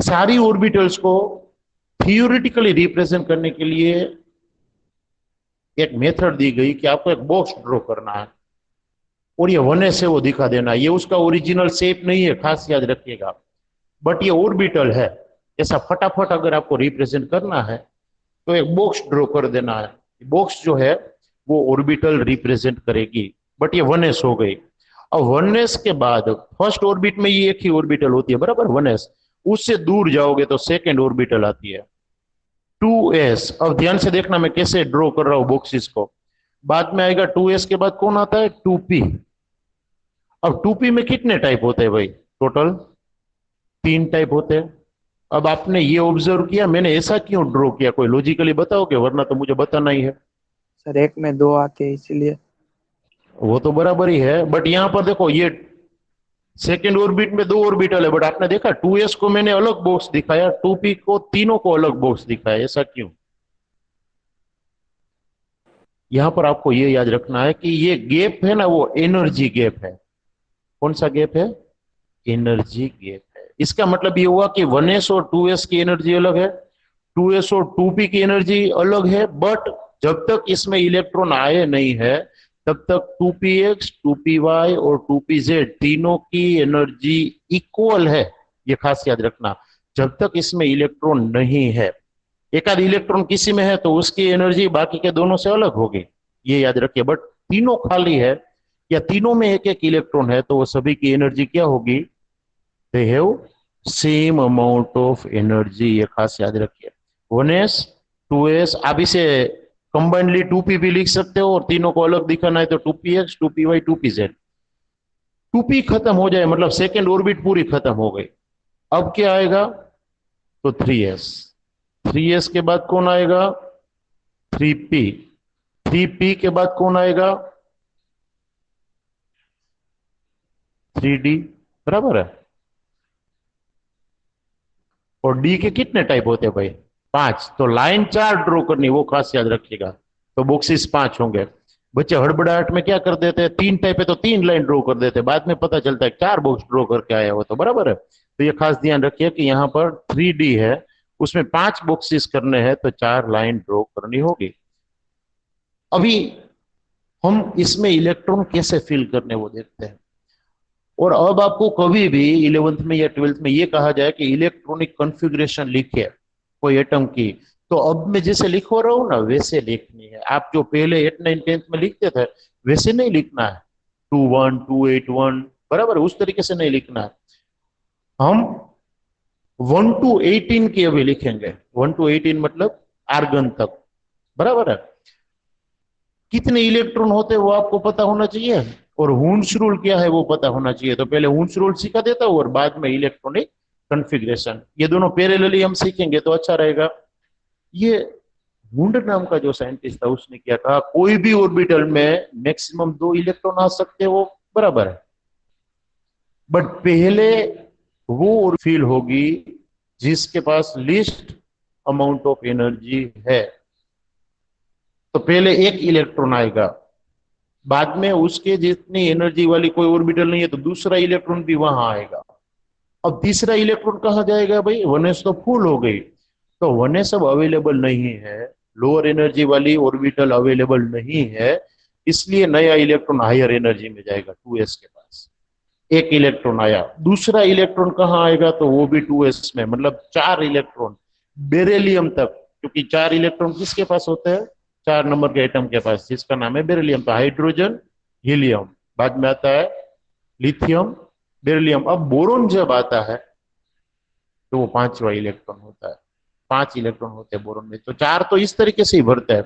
S1: सारी ऑर्बिटल्स को थियोरेटिकली रिप्रेजेंट करने के लिए एक मेथड दी गई कि आपको एक बॉक्स ड्रॉ करना है और ये 1s है वो दिखा देना, ये उसका ओरिजिनल शेप नहीं है, खास याद रखिएगा। बट ये ऑर्बिटल है, ऐसा फटाफट अगर आपको रिप्रेजेंट करना है तो एक बॉक्स ड्रॉ कर देना है, बॉक्स जो है वो ऑर्बिटल रिप्रेजेंट करेगी। बट ये 1s हो गई। अब 1s के बाद फर्स्ट ऑर्बिट में ये एक ही ऑर्बिटल होती है, बराबर 1s, उससे दूर जाओगे तो सेकेंड ऑर्बिटल आती है 2s। अब ध्यान से देखना मैं कैसे ड्रॉ कर रहा हूं बॉक्सेस को। बाद में आएगा 2s के बाद कौन आता है 2p। अब 2p में कितने टाइप होते हैं भाई, टोटल 3 टाइप होते हैं, अब आपने ये ऑब्जर्व किया, मैंने ऐसा क्यों ड्रॉ किया, कोई लॉजिकली बताओगे, वरना तो मुझे बताना ही है।
S2: सर एक में दो आते हैं इसलिए।
S1: वो तो बराबर ही है, बट यहां पर देखो ये सेकेंड ऑर्बिट में दो ऑर्बिटल है, बट आपने देखा 2s को मैंने अलग बॉक्स दिखाया, 2p को तीनों को अलग बॉक्स दिखाया, ऐसा क्यों? यहां पर आपको ये याद रखना है कि ये गैप है ना, वो एनर्जी गैप है। कौन सा गैप है? एनर्जी गैप है। इसका मतलब ये हुआ कि 1s और 2s की एनर्जी अलग है, 2s और 2p की एनर्जी अलग है, बट जब तक इसमें इलेक्ट्रॉन आए नहीं है तब तक 2px 2py और 2pz तीनों की एनर्जी इक्वल है। ये खास याद रखना, जब तक इसमें इलेक्ट्रॉन नहीं है। एक आध इलेक्ट्रॉन किसी में है तो उसकी एनर्जी बाकी के दोनों से अलग होगी, ये याद रखिए। बट तीनों खाली है या तीनों में एक एक इलेक्ट्रॉन है तो वो सभी की एनर्जी क्या होगी? They have same amount of energy, ये खास याद रखिए। 1s 2s, आप इसे कंबाइनली 2p भी लिख सकते हो, और तीनों को अलग दिखाना है तो 2px 2py 2pz। 2p खत्म हो जाए मतलब सेकेंड ऑर्बिट पूरी खत्म हो गई। अब क्या आएगा? तो 3s। 3s के बाद कौन आएगा? 3p। 3p के बाद कौन आएगा? 3d। बराबर है। और डी के कितने टाइप होते हैं भाई? 5। तो लाइन 4 ड्रॉ करनी, वो खास याद रखिएगा। तो बॉक्सेस 5 होंगे। बच्चे हड़बड़ाहट में क्या कर देते हैं, 3 टाइप है तो 3 लाइन ड्रॉ कर देते हैं, बाद में पता चलता है 4 बॉक्स ड्रॉ करके आया हो, तो बराबर है। तो ये खास ध्यान रखिए कि यहाँ पर 3D है, उसमें 5 बॉक्सेस करने हैं तो 4 लाइन ड्रॉ करनी होगी। अभी हम इसमें इलेक्ट्रॉन कैसे फिल करने वो देखते हैं। और अब आपको कभी भी 11th में या 12th में ये कहा जाए कि इलेक्ट्रॉनिक कॉन्फ़िगरेशन लिखे कोई एटम की, तो अब मैं जैसे लिखवा रहा हूं ना वैसे लिखनी है। आप जो पहले 8 9 10th में लिखते थे वैसे नहीं लिखना है, 2 1 2 8 1, बराबर, उस तरीके से नहीं लिखना है। हम 1 to 18 की अभी लिखेंगे। 1 to 18 मतलब आर्गन तक, बराबर है। कितने इलेक्ट्रॉन होते हैं वो आपको पता होना चाहिए, और हुन्स रूल क्या है वो पता होना चाहिए। तो पहले हुन्स रूल सिखा देता हूं और बाद में इलेक्ट्रॉनिक कॉन्फ़िगरेशन, ये दोनों पैरेलली हम सीखेंगे तो अच्छा रहेगा। ये वुंड नाम का जो साइंटिस्ट था उसने क्या कहा, कोई भी ऑर्बिटल में मैक्सिमम 2 इलेक्ट्रॉन आ सकते हैं, वो बराबर है, बट पहले वो फील होगी जिसके पास लिस्ट अमाउंट ऑफ एनर्जी है। तो पहले एक इलेक्ट्रॉन आएगा, बाद में उसके जितनी एनर्जी वाली कोई ऑर्बिटल नहीं है तो दूसरा इलेक्ट्रॉन भी वहां आएगा। अब तीसरा इलेक्ट्रॉन कहां जाएगा भाई? 1s तो फुल हो गई, तो 1s अब अवेलेबल नहीं है, लोअर एनर्जी वाली ऑर्बिटल अवेलेबल नहीं है, इसलिए नया इलेक्ट्रॉन हायर एनर्जी में जाएगा 2s के पास। एक इलेक्ट्रॉन आया, दूसरा इलेक्ट्रॉन कहां आएगा? तो वो भी 2s में, मतलब 4 इलेक्ट्रॉन बेरिलियम तक, क्योंकि 4 इलेक्ट्रॉन किसके पास होते हैं? 4 नंबर के एटम के पास, जिसका नाम है बेरिलियम। तो हाइड्रोजन, हीलियम, बाद में आता है लिथियम, बेरिलियम। अब बोरोन जब आता है तो वो 5वां इलेक्ट्रॉन होता है। 5 इलेक्ट्रॉन होते हैं बोरोन में, तो 4 तो इस तरीके से ही भरता है।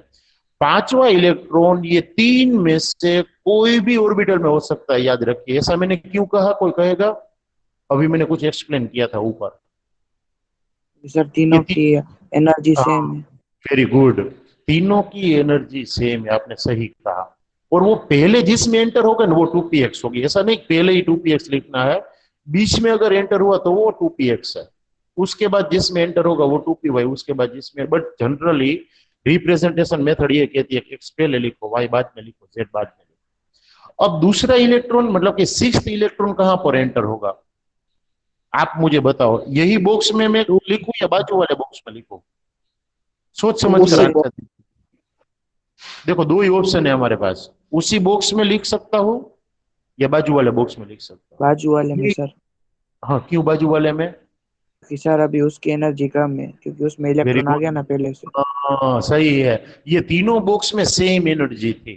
S1: 5वां इलेक्ट्रॉन ये 3 में से कोई भी ऑर्बिटल में हो सकता है, याद रखिए। ऐसा मैंने क्यों कहा, कोई कहेगा? अभी मैंने कुछ एक्सप्लेन किया था ऊपर।
S2: सर
S1: ये
S2: तीनों की एनर्जी सेम है।
S1: वेरी गुड, तीनों की एनर्जी सेम है, आपने सही कहा। और वो पहले जिसमें एंटर होगा ना वो 2px होगी, ऐसा नहीं पहले ही 2px लिखना है, बीच में अगर एंटर हुआ तो वो 2px है, उसके बाद जिसमें एंटर होगा वो 2py, उसके बाद जिसमें, बट जनरली रिप्रेजेंटेशन मेथड ये कहती है कि x पहले लिखो, y बाद में लिखो, z बाद में लिखो। अब दूसरा इलेक्ट्रॉन मतलब कि 6th इलेक्ट्रॉन कहां पर एंटर होगा? आप मुझे बताओ, यही बॉक्स में मैं लिखूं या बाजू वाले बॉक्स में लिखूं? सोच समझ कर
S3: उसी
S1: आंसर। देखो दो ही ऑप्शन है हमारे पास, उसी बॉक्स में लिख सकता हूं या बाजू वाले बॉक्स में लिख सकता
S2: बाजू वाले में
S1: हूँ।
S2: सर।
S1: हाँ, क्यों बाजू वाले में?
S2: कि सर अभी उसकी एनर्जी कम है क्योंकि उसमें
S1: वेरी
S2: इलेक्ट्रॉन आ गया
S1: गुड।
S2: ना पहले से।
S1: हाँ सही है, ये तीनों बॉक्स में सेम एनर्जी थी,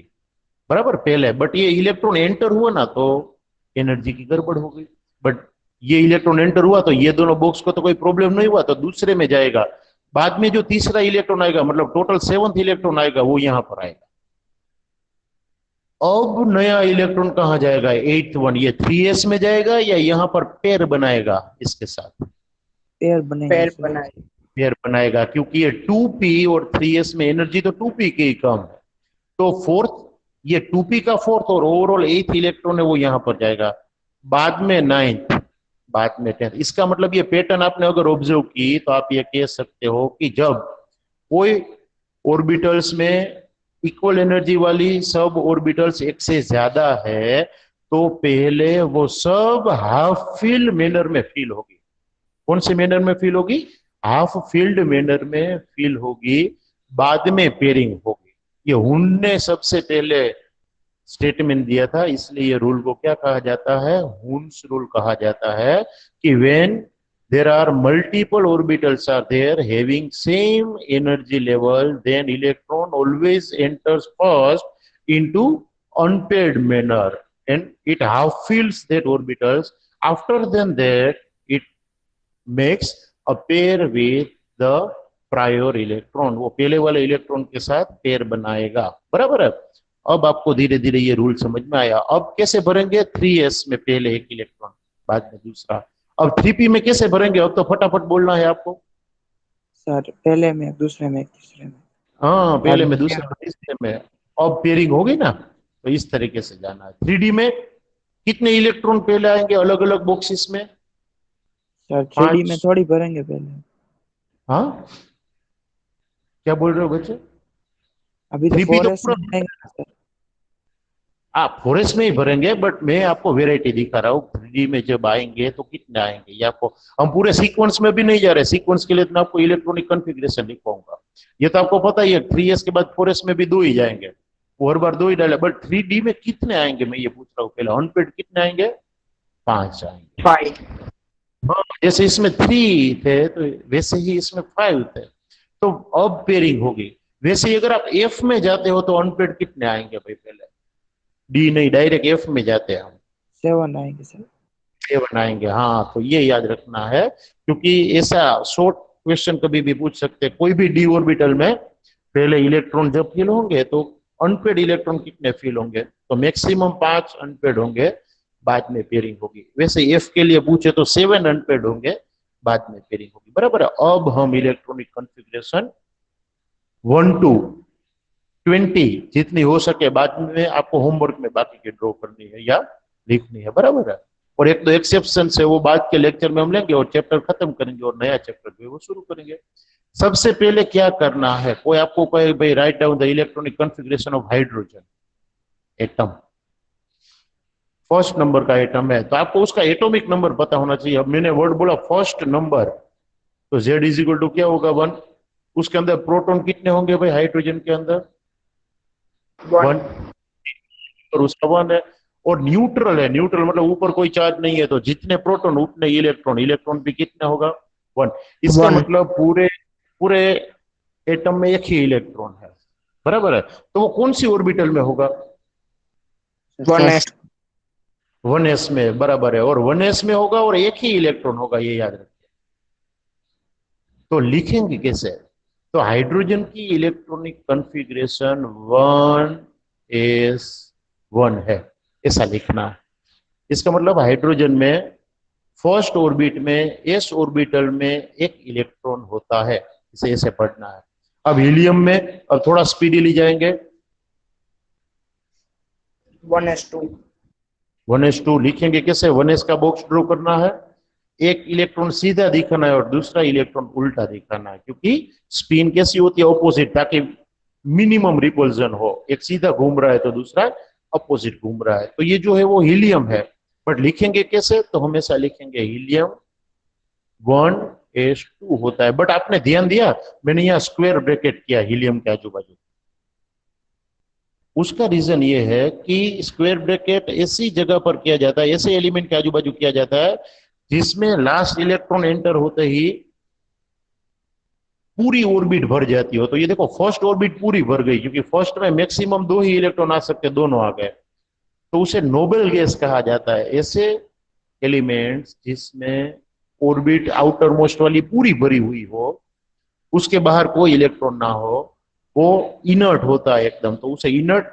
S1: बराबर पहले, बट ये इलेक्ट्रॉन एंटर हुआ ना तो एनर्जी की गड़बड़ हो गई। बट ये इलेक्ट्रॉन एंटर हुआ तो ये दोनों बॉक्स को तो कोई प्रॉब्लम नहीं हुआ, तो दूसरे में जाएगा। बाद में जो तीसरा इलेक्ट्रॉन आएगा, मतलब टोटल 7th इलेक्ट्रॉन आएगा, वो यहां पर आएगा। अब नया इलेक्ट्रॉन कहां जाएगा? 8th वन, ये 3s में जाएगा या यहां पर पेयर बनाएगा इसके साथ?
S2: पेयर बनेंगे
S3: पैर
S2: सर।
S3: बनाए।
S1: पेयर बनाएगा, क्योंकि ये 2p और 3s में एनर्जी तो 2p की ही कम है, तो फोर्थ, ये 2p का फोर्थ और ओवरऑल 8th इलेक्ट्रॉन है वो यहां पर जाएगा, बाद में 9th, बाद में 10th। इसका मतलब ये पैटर्न आपने अगर ऑब्जर्व की तो आप ये कह सकते हो कि जब कोई ऑर्बिटल्स में इक्वल एनर्जी वाली सब ऑर्बिटल्स एक से ज्यादा है तो पहले वो सब हाफ फील्ड मैनर में फील होगी। कौन से मैनर में फील होगी? हाफ फील्ड मैनर में फील होगी, बाद में पेयरिंग होगी। ये हुन ने सबसे पहले स्टेटमेंट दिया था, इसलिए ये रूल को क्या कहा जाता है? हुन्स रूल कहा जाता है कि when there are multiple orbitals are there having same energy level, then electron always enters first into unpaired manner and it half fills that orbitals. After then that it makes a pair with the prior electron, वो पहले वाले electron के साथ pair बनाएगा। बराबर है? अब आपको धीरे धीरे ये रूल समझ में आया। अब कैसे भरेंगे? 3s में पहले एक इलेक्ट्रॉन, बाद में दूसरा। अब 3p में कैसे भरेंगे? अब तो फटाफट बोलना है आपको।
S2: सर पहले में, दूसरे में, तीसरे में।
S1: हाँ, पहले
S2: बाद
S1: में,
S2: में
S1: दूसरे में, तीसरे में। अब पेयरिंग होगी ना, तो इस तरीके से जाना है। 3d में कितने इलेक्ट्रॉन पहले आएंगे अलग अलग बॉक्सेस में?
S2: सर 3D में
S1: 5।
S2: थोड़ी भरेंगे पहले।
S1: हाँ, क्या बोल रहे हो बच्चे?
S2: अभी तो
S1: 3p तो
S2: 4S
S1: पूरा,
S2: में आएगा ना सर।
S1: आप फॉरेस्ट में ही भरेंगे, बट मैं आपको वेराइटी दिखा रहा हूँ। 3D में जब आएंगे तो कितने आएंगे ये आपको, हम पूरे सीक्वेंस में भी नहीं जा रहे। सीक्वेंस के लिए तो मैं आपको इलेक्ट्रॉनिक कॉन्फ़िगरेशन लिखवाऊंगा। ये तो आपको पता ही है 3s के बाद 4s में भी 2 ही जाएंगे, वो हर बार 2 ही डाले। बट 3D में कितने आएंगे मैं ये पूछ रहा हूँ। पहले अनपेड कितने आएंगे? 5 आएंगे।
S3: 5।
S1: हाँ, जैसे इसमें 3 थे तो वैसे ही इसमें 5 थे, तो अब पेयरिंग होगी। वैसे ही अगर आप F में जाते हो तो अनपेड कितने आएंगे भाई? पहले डी नहीं, डायरेक्ट F में जाते हैं हम,
S2: 7 आएंगे सर।
S1: 7 आएंगे। हाँ, तो ये याद रखना है, क्योंकि ऐसा शॉर्ट क्वेश्चन कभी भी पूछ सकते हैं। कोई भी डी ऑर्बिटल में पहले इलेक्ट्रॉन जब फील होंगे तो अनपेड इलेक्ट्रॉन कितने फील होंगे? तो मैक्सिमम 5 अनपेड होंगे, बाद में पेयरिंग होगी। वैसे एफ के लिए पूछे तो 7 अनपेड होंगे, बाद में पेयरिंग होगी। बराबर है? अब हम इलेक्ट्रॉनिक कॉन्फ़िगरेशन 1 to 20 जितनी हो सके बाद में आपको होमवर्क में बाकी की ड्रॉ करनी है या लिखनी है। बराबर है? और एक दो एक्सेप्शन है वो बाद के लेक्चर में हम लेंगे और चैप्टर खत्म करेंगे और नया चैप्टर जो है वो शुरू करेंगे। सबसे पहले क्या करना है? कोई आपको कहे भाई write down the electronic configuration of hydrogen atom, first number का एटम है तो आपको उसका एटॉमिक नंबर पता होना चाहिए। अब मैंने वर्ड बोला फर्स्ट नंबर, तो Z इज इक्वल टू क्या होगा? 1। उसके अंदर प्रोटॉन कितने होंगे भाई हाइड्रोजन के अंदर? 1। और उसका 1 है। और न्यूट्रल है, न्यूट्रल मतलब ऊपर कोई चार्ज नहीं है, तो जितने प्रोटॉन उतने इलेक्ट्रॉन, इलेक्ट्रॉन भी कितना होगा? 1। इसका
S3: 1।
S1: मतलब पूरे पूरे एटम में एक ही इलेक्ट्रॉन है। बराबर है? तो वो कौन सी ऑर्बिटल में होगा?
S3: 1s।
S1: 1s में। बराबर है? और 1s में होगा और एक ही इलेक्ट्रॉन होगा, ये याद रखिए। तो लिखेंगे कैसे? तो हाइड्रोजन की इलेक्ट्रॉनिक कॉन्फ़िगरेशन 1s1 है, ऐसा लिखना है। इसका मतलब हाइड्रोजन में फर्स्ट ऑर्बिट में s ऑर्बिटल में एक इलेक्ट्रॉन होता है, इसे ऐसे पढ़ना है। अब हीलियम में अब थोड़ा स्पीडीली जाएंगे।
S3: 1s2।
S1: 1s2 लिखेंगे कैसे? 1s का बॉक्स ड्रॉ करना है, एक इलेक्ट्रॉन सीधा दिखाना है और दूसरा इलेक्ट्रॉन उल्टा दिखाना है, क्योंकि स्पिन कैसी होती है? ऑपोजिट, ताकि मिनिमम रिपल्जन हो। एक सीधा घूम रहा है तो दूसरा अपोजिट घूम रहा है। तो ये जो है वो हीलियम है, बट लिखेंगे कैसे? तो हमेशा लिखेंगे हीलियम 1s2 होता है। बट आपने ध्यान दिया मैंने यहाँ स्क्वायर ब्रैकेट किया हीलियम के आजू बाजू। उसका रीजन ये है कि स्क्वायर ब्रैकेट ऐसी जगह पर किया जाता है, ऐसे एलिमेंट के आजू बाजू किया जाता है जिसमें लास्ट इलेक्ट्रॉन एंटर होते ही पूरी ऑर्बिट भर जाती हो। तो ये देखो फर्स्ट ऑर्बिट पूरी भर गई, क्योंकि फर्स्ट में मैक्सिमम 2 ही इलेक्ट्रॉन आ सकते, दोनों आ गए, तो उसे नोबेल गैस कहा जाता है। ऐसे एलिमेंट्स जिसमें ऑर्बिट आउटर मोस्ट वाली पूरी भरी हुई हो, उसके बाहर कोई इलेक्ट्रॉन ना हो, वो इनर्ट होता है एकदम, तो उसे इनर्ट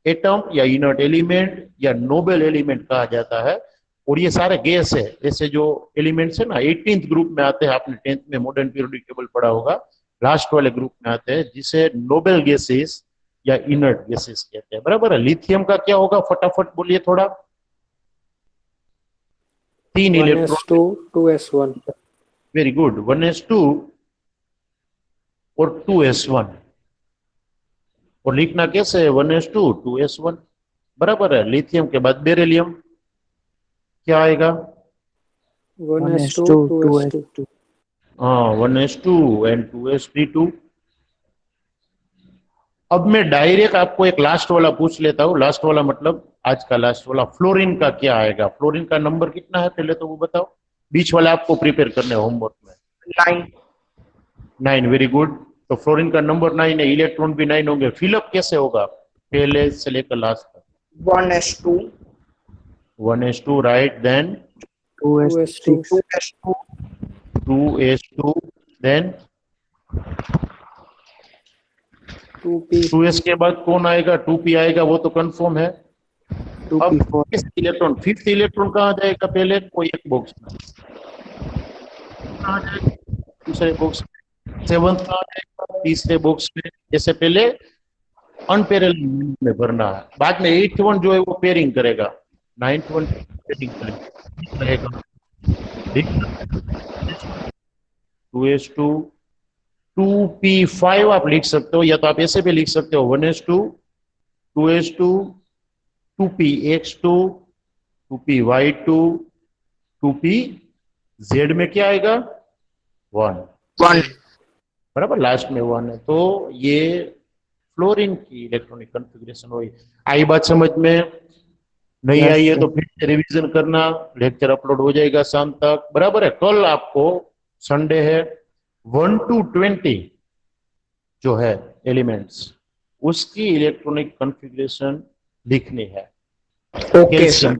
S1: एटम या इनर्ट एलिमेंट या नोबेल एलिमेंट कहा जाता है। और ये सारे गैस है, ऐसे जो एलिमेंट्स है ना 18th ग्रुप में आते हैं, आपने 10th में मॉडर्न पीरियोडिक टेबल पढ़ा होगा, लास्ट वाले ग्रुप में आते हैं, जिसे नोबेल गैसेस या इनर्ट गैसेस कहते हैं, बराबर है। लिथियम का क्या होगा, फटाफट बोलिए थोड़ा। 3 electron,
S4: 1s2 2s1
S1: very good, 1s2 और 2s1। और लिखना कैसे है, 1s2 2s1, बराबर है। लिथियम के बाद बेरिलियम क्या आएगा,
S4: 1s2
S2: 1s2
S4: 2s2
S2: 2s2
S1: हाँ 1s2 एंड 2s32। अब मैं डायरेक्ट आपको एक लास्ट वाला पूछ लेता हूँ, लास्ट वाला मतलब आज का लास्ट वाला, फ्लोरीन का क्या आएगा, फ्लोरीन का नंबर कितना है पहले तो वो बताओ, बीच वाला आपको प्रिपेयर करने होमवर्क में।
S3: 9
S1: 9, वेरी गुड। तो फ्लोरीन का नंबर 9 है, इलेक्ट्रॉन भी 9 होंगे। फिलअप कैसे होगा, पहले से लेकर लास्ट तक।
S3: 1s2
S1: 1s2 right, then
S2: 2s6
S3: 2s2
S1: 2s2, then
S4: 2p
S1: 2s के बाद कौन आएगा, 2p आएगा, वो तो कंफर्म है। अब
S2: 2p4
S1: किस इलेक्ट्रॉन, 5th इलेक्ट्रॉन कहाँ जाएगा, पहले कोई एक बॉक्स में, कहाँ जाएगा दूसरे बॉक्स में, 7th कहाँ जाएगा तीसरे बॉक्स में। जैसे पहले अनपेरेल में भरना है, बाद में 8th वन जो है वो पेयरिंग करेगा, 9th वन पेयरिंग करेगा। 2s2 2p5 आप लिख सकते हो, या तो आप ऐसे भी लिख सकते हो 1s2 2s2 2px2 2py2 2pz में क्या आएगा 1,
S3: 1
S1: बराबर, लास्ट में 1 है। तो ये फ्लोरीन की इलेक्ट्रॉनिक कॉन्फ़िगरेशन हुई। आई बात समझ में, नहीं
S2: Yes,
S1: आई है
S2: sir.
S1: तो फिर से रिवीजन करना, लेक्चर अपलोड हो जाएगा शाम तक, बराबर है। कल आपको संडे है, 1 to 20 जो है एलिमेंट्स, उसकी इलेक्ट्रॉनिक कॉन्फ़िगरेशन लिखनी है।
S3: Okay sir.
S1: कैल्शियम